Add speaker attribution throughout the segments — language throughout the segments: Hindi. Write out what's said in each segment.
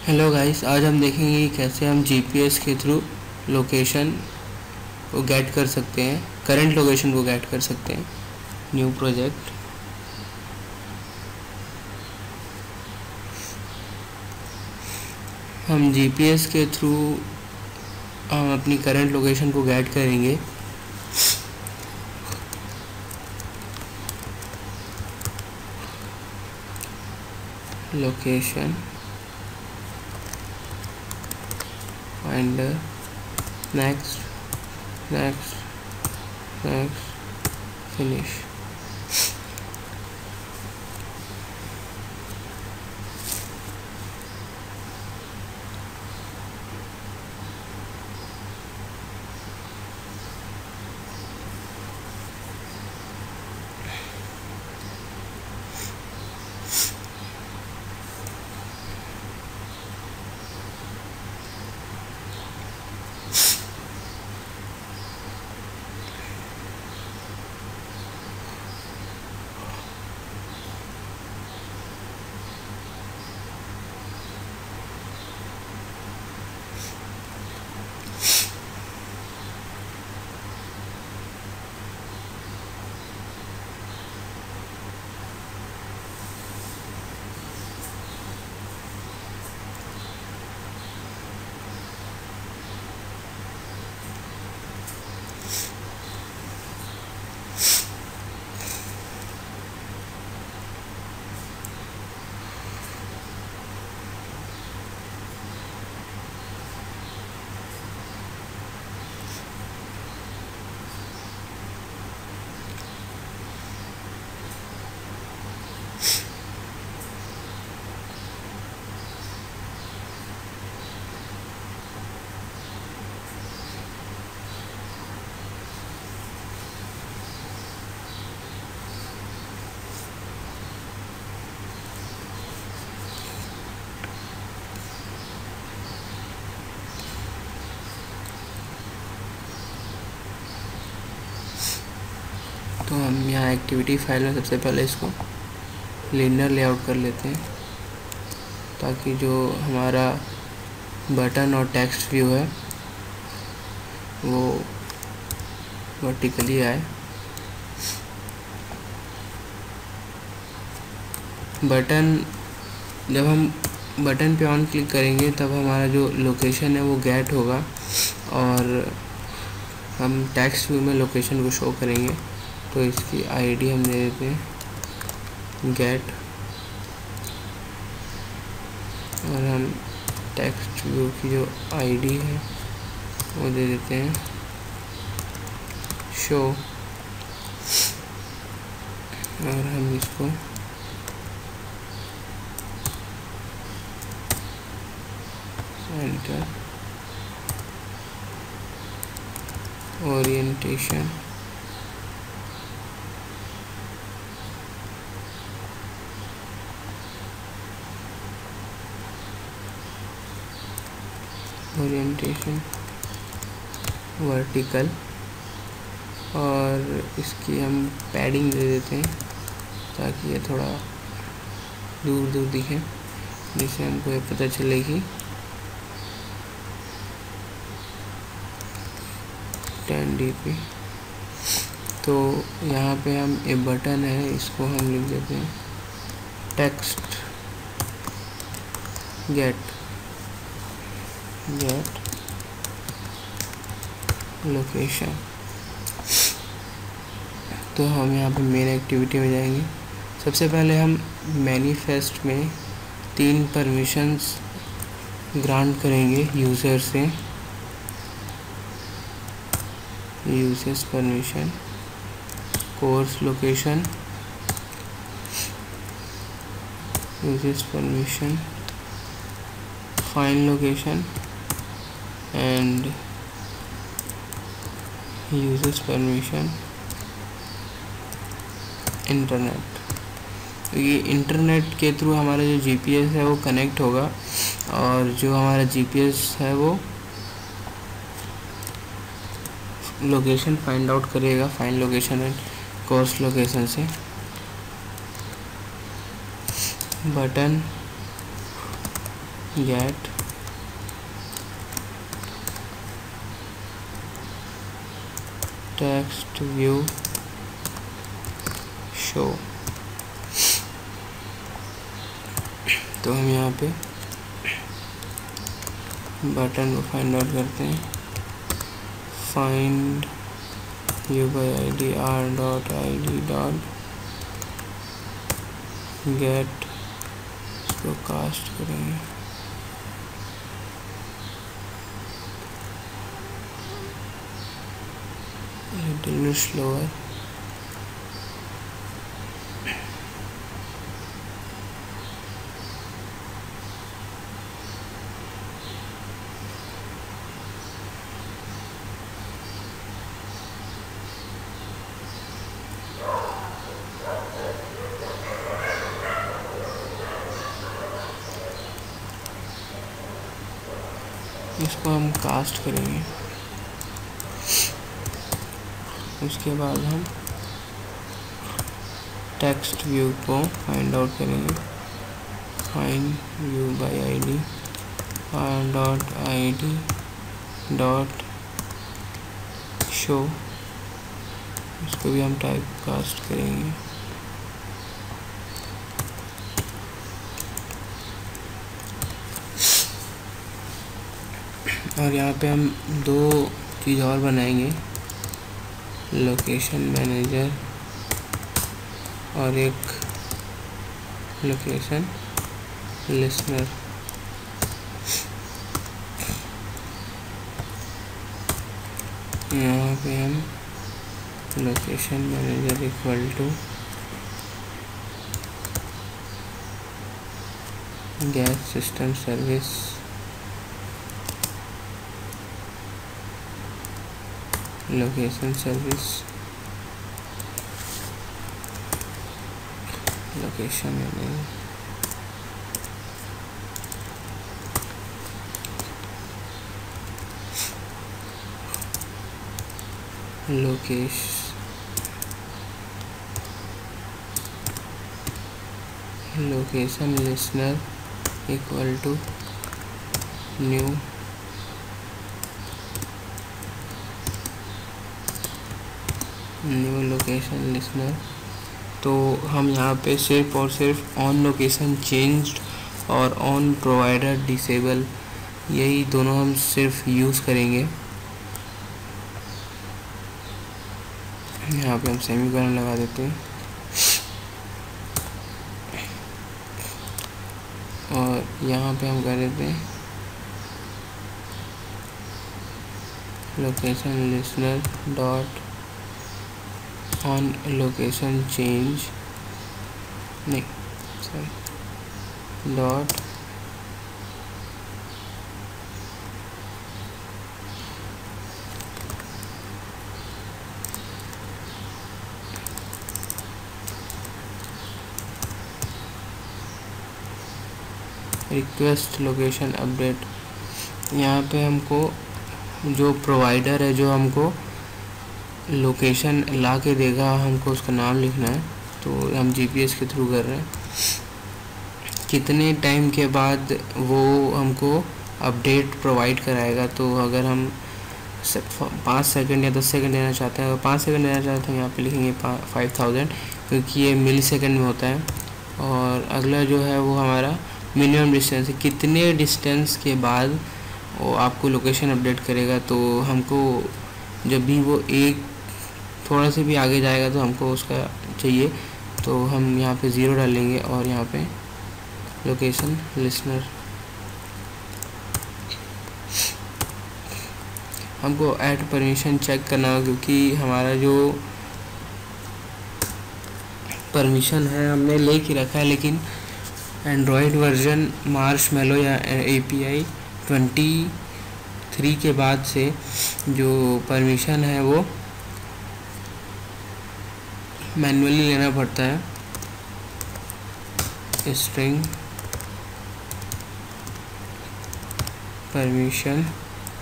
Speaker 1: हेलो गाइस, आज हम देखेंगे कि कैसे हम जीपीएस के थ्रू लोकेशन को गेट कर सकते हैं, करंट लोकेशन को गेट कर सकते हैं। New project. हम जीपीएस के थ्रू हम अपनी करंट लोकेशन को गेट करेंगे। Location finder, next, finish। तो हम यहाँ एक्टिविटी फाइल में सबसे पहले इसको लिनियर लेआउट कर लेते हैं, ताकि जो हमारा बटन और टेक्स्ट व्यू है वो वर्टिकली आए। जब हम बटन पे ऑन क्लिक करेंगे तब हमारा जो लोकेशन है वो गेट होगा, और हम टेक्स्ट व्यू में लोकेशन को शो करेंगे। तो इसकी आईडी हम दे देते हैं गेट, और हम टेक्स्ट व्यू की जो आईडी है वो दे देते हैं शो, और हम इसको सेंटर ओरिएंटेशन वर्टिकल, और इसकी हम पैडिंग दे देते हैं ताकि ये थोड़ा दूर दूर दिखे, जिससे हमको ये पता चलेगी 10 dp। तो यहाँ पे हम ये बटन है, इसको हम लिख देते हैं टेक्स्ट गेट लोकेशन। तो हम यहाँ पे मेन एक्टिविटी में जाएंगे। सबसे पहले हम मैनिफेस्ट में 3 परमिशंस ग्रांट करेंगे यूज़र से। Users permission, course location, users permission, file location and users permission internet. तो ये इंटरनेट के थ्रू हमारा जो जीपीएस है वो कनेक्ट होगा, और जो हमारा जीपीएस है वो लोकेशन फाइंड आउट करेगा, find location and coarse location से। Button get text view show. तो हम यहाँ पे बटन को फाइंड आउट करते हैं, find view by ID r.id get, इसको कास्ट करेंगे, लिटिल बिट स्लोअर। इसको हम कास्ट करेंगे, उसके बाद हम टेक्स्ट व्यू को फाइंड आउट करेंगे, find view by ID r.id show, इसको भी हम टाइप कास्ट करेंगे। और यहाँ पे हम दो चीज़ और बनाएंगे, लोकेशन मैनेजर और एक लोकेशन लिसनर। यहाँ पे हम location manager equal to get system service location service location manager, location listener equal to new location listener. तो हम यहाँ पे सिर्फ और सिर्फ ऑन लोकेशन चेंज्ड और ऑन प्रोवाइडर डिसेबल, यही दोनों हम सिर्फ यूज़ करेंगे। यहाँ पे हम सेमीकोलन लगा देते हैं और यहाँ पे हम कर देते हैं location listener dot on location change नहीं sorry dot request location update. यहाँ पे हमको जो प्रोवाइडर है जो हमको लोकेशन ला के देगा, हमको उसका नाम लिखना है। तो हम GPS के थ्रू कर रहे हैं, कितने टाइम के बाद वो हमको अपडेट प्रोवाइड कराएगा। तो अगर हम 5 सेकंड या 10 सेकंड देना चाहते हैं, अगर 5 सेकंड देना चाहते हैं यहाँ पे लिखेंगे 5000, क्योंकि ये मिली सेकेंड में होता है। और अगला जो है वो हमारा मिनिमम डिस्टेंस है, कितने डिस्टेंस के बाद वो आपको लोकेशन अपडेट करेगा। तो हमको जब भी वो एक थोड़ा से भी आगे जाएगा तो हमको उसका चाहिए, तो हम यहाँ पे 0 डालेंगे और यहाँ पे लोकेशन लिसनर। हमको ऐड परमिशन चेक करना होगा, क्योंकि हमारा जो परमिशन है हमने ले के रखा है, लेकिन एंड्रॉयड वर्जन मार्शमैलो या API 23 के बाद से जो परमिशन है वो मैन्युअली लेना पड़ता है। स्ट्रिंग परमिशन,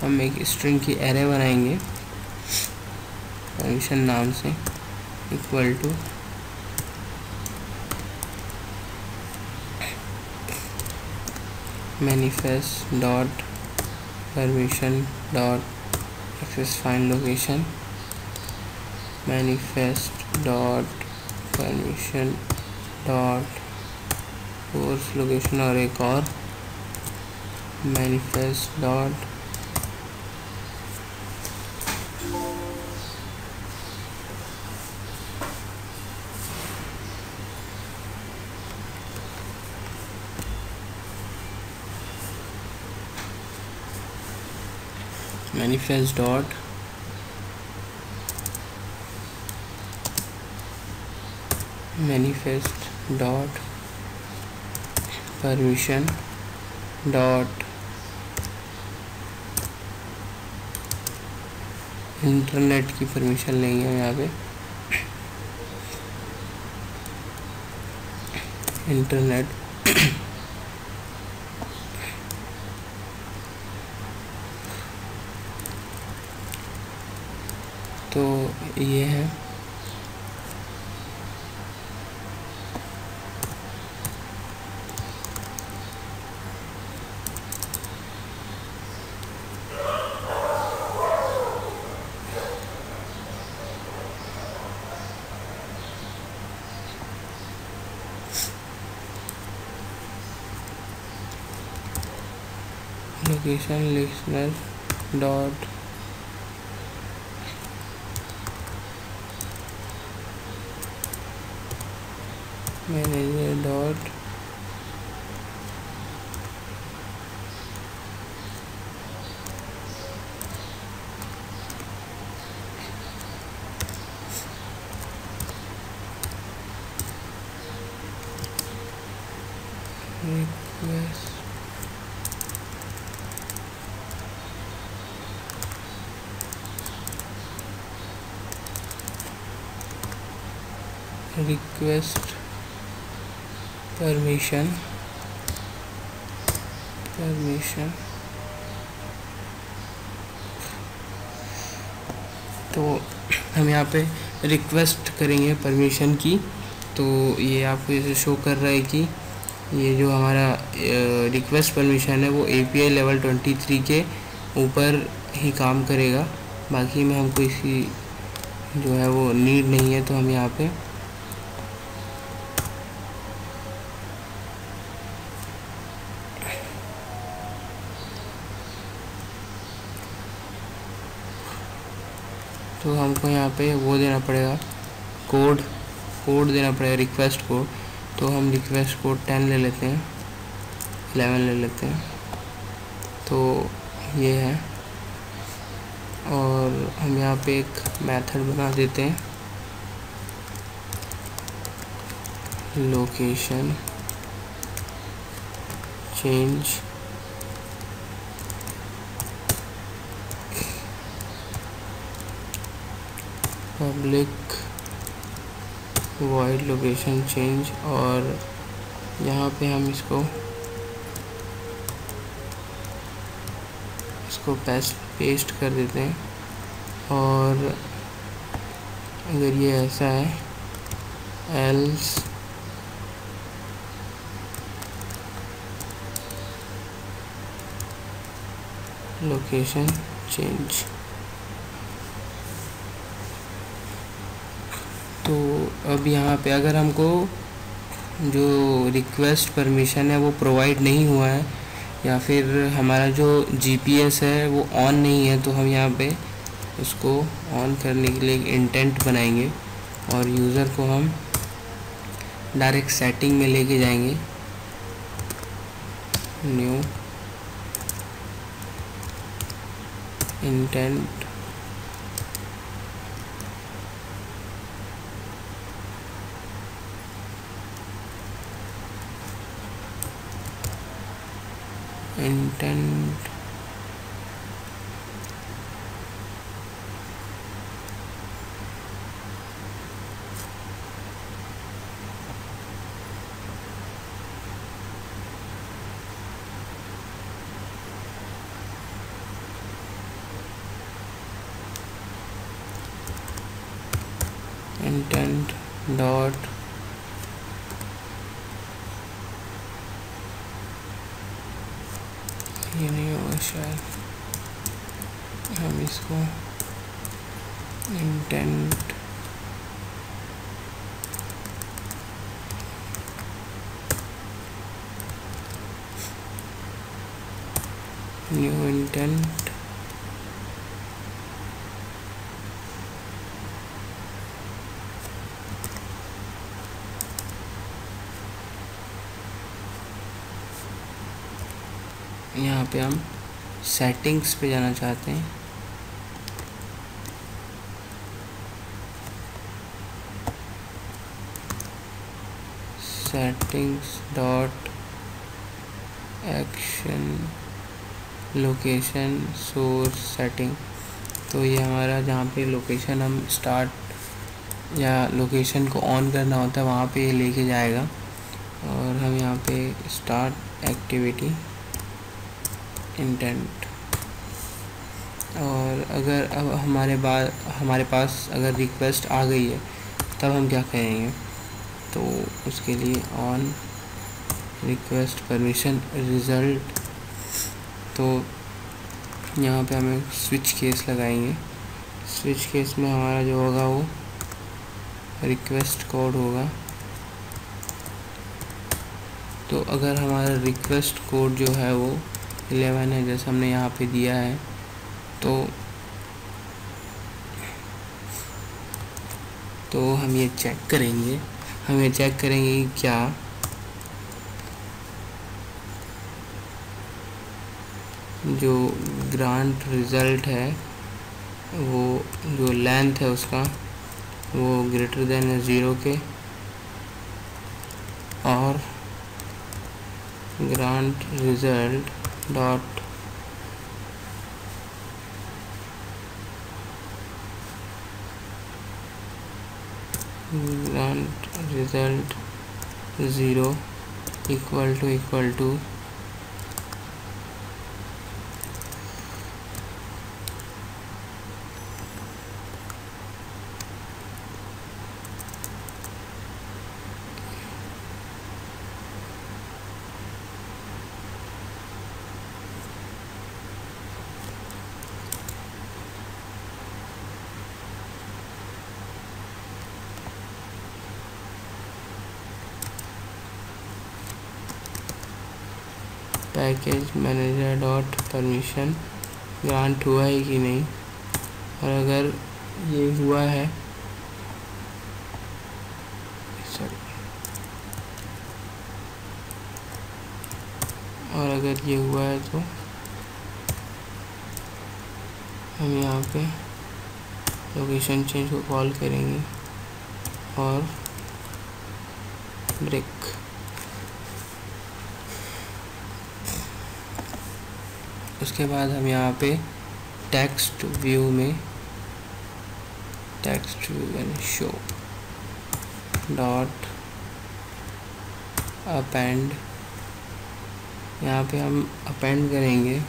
Speaker 1: हम एक स्ट्रिंग की एरे बनाएंगे परमिशन नाम से, equal to manifest dot permission dot access find location, manifest dot permission dot source location, और एक और manifest dot manifest dot manifest dot permission dot internet की परमिशन लेंगे हम यहाँ पे, इंटरनेट तो ये है location listener dot manager dot request request permission तो हम यहाँ पे रिक्वेस्ट करेंगे परमिशन की। तो ये आपको जैसे शो कर रहा है कि ये जो हमारा रिक्वेस्ट परमिशन है वो API लेवल 23 के ऊपर ही काम करेगा, बाकी में हमको इसी जो है वो नीड नहीं है। तो हम यहाँ पे तो हमको यहाँ पे वो देना पड़ेगा, कोड देना पड़ेगा, रिक्वेस्ट कोड। तो हम रिक्वेस्ट कोड 10 ले लेते हैं, 11 ले लेते हैं। तो ये है, और हम यहाँ पे एक मेथड बना देते हैं, location change public void location change, और यहाँ पे हम इसको पेस्ट कर देते हैं। और अगर ये ऐसा है एल्स लोकेशन चेंज, तो अब यहाँ पे अगर हमको जो रिक्वेस्ट परमिशन है वो प्रोवाइड नहीं हुआ है, या फिर हमारा जो GPS है वो ऑन नहीं है, तो हम यहाँ पे उसको ऑन करने के लिए एक इंटेंट बनाएंगे और यूज़र को हम डायरेक्ट सेटिंग में लेके जाएंगे, न्यू इंटेंट इंटेंट डॉट ये नहीं होगा शायद, हम इसको इंटेंट न्यू इंटेंट यहाँ पे हम सेटिंग्स पे जाना चाहते हैं। Settings dot action location source setting, तो ये हमारा जहाँ पे लोकेशन हम स्टार्ट या लोकेशन को ऑन करना होता है वहाँ पे ये लेके जाएगा। और हम यहाँ पे स्टार्ट एक्टिविटी इंटेंट, और अगर अब हमारे पास अगर रिक्वेस्ट आ गई है तब हम क्या करेंगे, तो उसके लिए ऑन रिक्वेस्ट परमिशन रिज़ल्ट, तो यहाँ पे हमें स्विच केस लगाएंगे। स्विच केस में हमारा जो होगा वो रिक्वेस्ट कोड होगा। तो अगर हमारा रिक्वेस्ट कोड जो है वो 11 है जैसे हमने यहाँ पे दिया है, तो हम ये चेक करेंगे, कि क्या जो ग्रांट रिज़ल्ट है वो जो लेंथ है उसका वो ग्रेटर देन 0 के, और grant result dot grant result 0 equal to package manager dot permission grant हुआ है कि नहीं, और अगर ये हुआ है तो हम यहाँ पे लोकेशन चेंज को कॉल करेंगे और ब्रेक। उसके बाद हम यहाँ पे टेक्स्ट व्यू में शो डॉट अपेंड, यहाँ पे हम अपेंड करेंगे।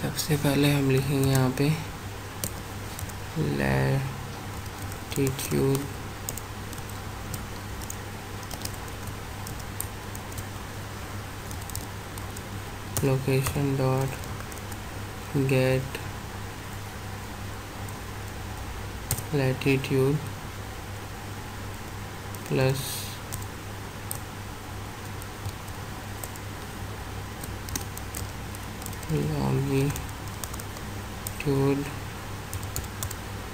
Speaker 1: सबसे पहले हम लिखेंगे यहाँ पे latitude location dot gate latitude plus longitude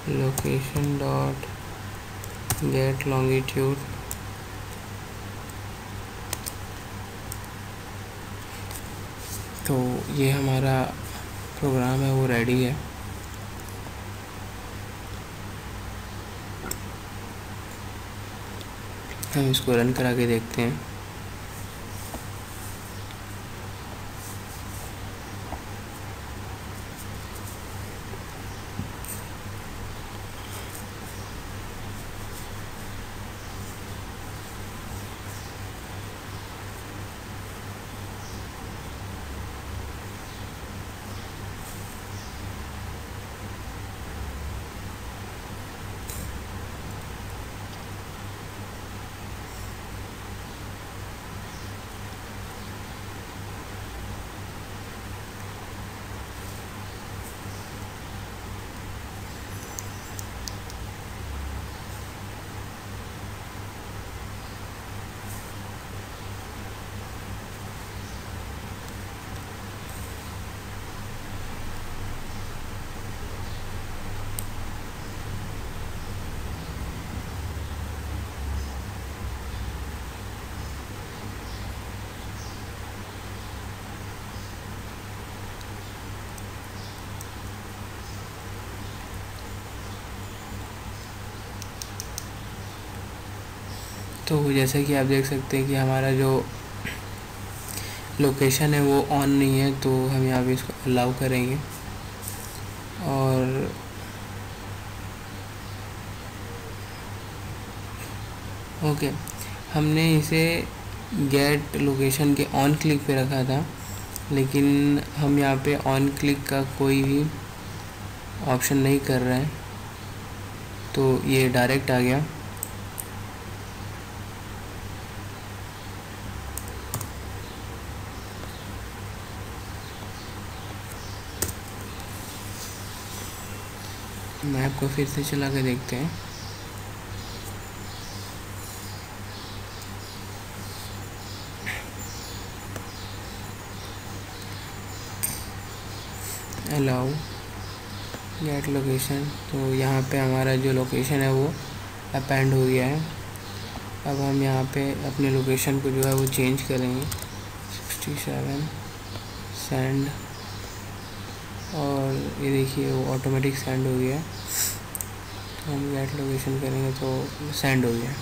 Speaker 1: location dot gate longitude, तो ये हमारा प्रोग्राम है वो रेडी है। हम इसको रन करा के देखते हैं। तो जैसे कि आप देख सकते हैं कि हमारा जो लोकेशन है वो ऑन नहीं है, तो हम यहाँ पे इसको अलाउ करेंगे और ओके। हमने इसे गेट लोकेशन के ऑन क्लिक पे रखा था, लेकिन हम यहाँ पे ऑन क्लिक का कोई भी ऑप्शन नहीं कर रहे हैं, तो ये डायरेक्ट आ गया। मैप को फिर से चला के देखते हैं। अलाउ गेट लोकेशन, तो यहाँ पे हमारा जो लोकेशन है वो अपेंड हो गया है। अब हम यहाँ पे अपने लोकेशन को जो है वो चेंज करेंगे 67 सेंड, और ये देखिए वो ऑटोमेटिक सेंड हो गया। तो हम गेट लोकेशन करेंगे तो सेंड हो गया।